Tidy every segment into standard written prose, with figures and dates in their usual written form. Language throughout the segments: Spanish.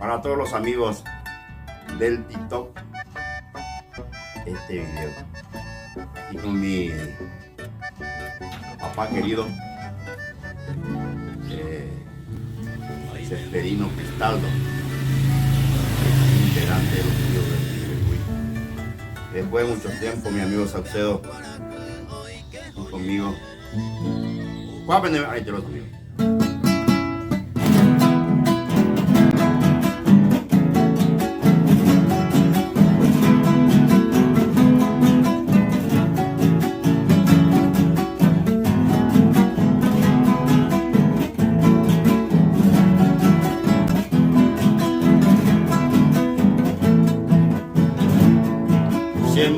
para todos los amigos del TikTok este video. Y con mi papá querido Seferino Cristaldo, integrante de los Tíos del Tigre. Después de mucho tiempo, mi amigo Saucedo y conmigo. ¿Cuál aprender? Ahí te lo digo.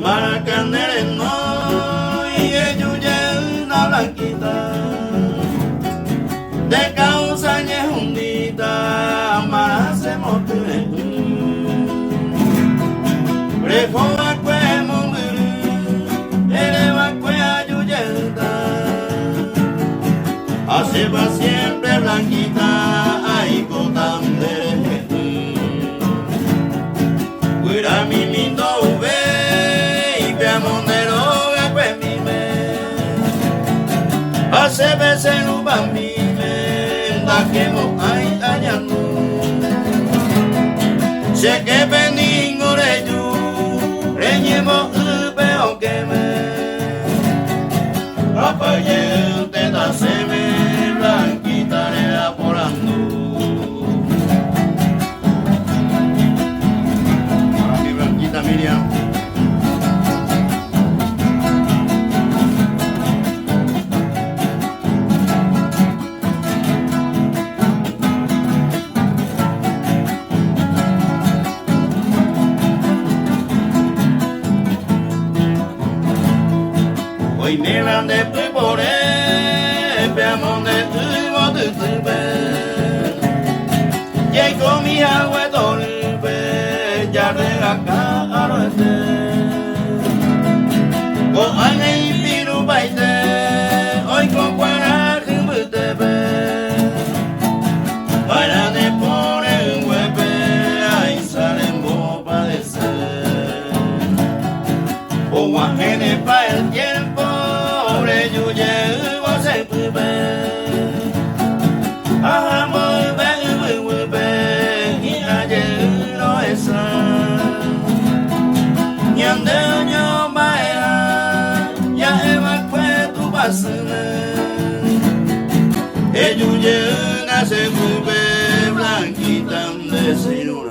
Maracanere no y yuye una blanquita de causa ñejundita más se motive prejo acue munguru ere acue ayuyeta hace pa siempre blanquita ay cotandere cuida mi mindo hace veces no bambine da que mo hay añano sé que venin oreyu reñemo veo que me apague te da se me blanquita le aporando para mi blanquita Miriam. Hoy me van de por veamos de tu y con mi agua dolbe ya regaca arote con ane y piru baite hoy con cuara jimute be para de por el huepe ahí salen boba de ser o guajene pa el tiempo yuye vos se puede muy bien y ayer no es ni ande yo vaya ya eva fue tu basura yuye nace puede blanquita de cinura.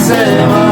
Se va